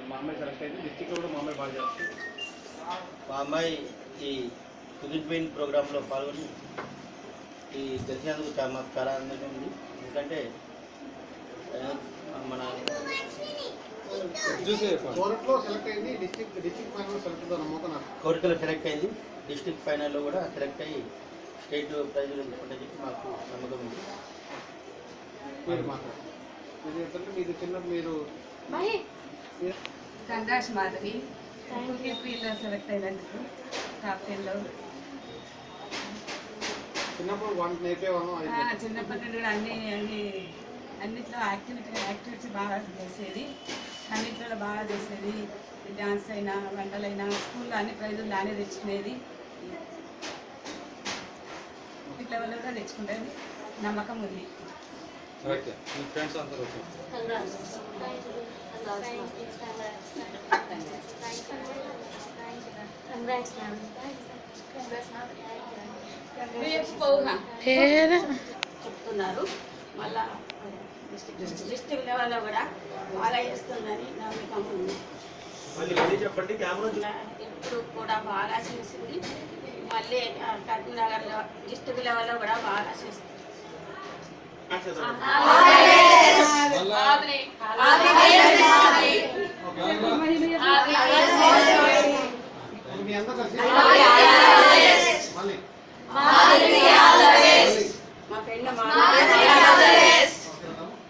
మా అమ్మాయి సెలెక్ట్ అయింది, డిస్టిక్లో కూడా మా అమ్మాయి బాగా చేస్తుంది. మా అమ్మాయి ఈ కుదిట్ బెయిన్ ప్రోగ్రాంలో పాల్గొని ఈ గెలిచినందుకు మాకు చాలా ఆనందంగా ఉంది. ఎందుకంటే మన కోరట్లో సెలెక్ట్ అయింది, డిస్టిక్ ఫైనల్ సెలెక్ట్ అవుతాను. కోరికలో సెలెక్ట్ అయింది, డిస్టిక్ ఫైనల్లో కూడా సెలెక్ట్ అయ్యి స్టేట్ ప్రైజ్లు తీసుకుంటే చెప్పి మాకు నమ్మకం ఉంది. మీరు చిన్న మీరు కంగ్రాట్స్ మాధవి కేపీలో సెలెక్ట్ అయినందుకు టాప్ 10లో. చిన్నప్పుడు వంట నేర్పేవాను. చిన్నప్పటి నుండి కూడా అన్నిట్లో యాక్టివిటీస్ బాగా చేసేది, అన్నింటిలో బాగా చేసేది. డ్యాన్స్ అయినా వంటలైనా స్కూల్లో అన్ని ప్రైజులు దానే తెచ్చుకునేది. ఇట్లా వల్ల కూడా తెచ్చుకుంటుంది, నమ్మకం ఉంది. చెప్తున్నారు. మళ్ళా డిస్ట్రిక్ట్ లెవెల్లో కూడా బాగా చేస్తుందని నమ్మకం ఉంది. ఇప్పుడు కూడా బాగా చేసింది. మళ్ళీ కరీంనగర్లో డిస్ట్రిక్ట్ లెవెల్లో కూడా బాగా చేస్తుంది. మీ అందరూ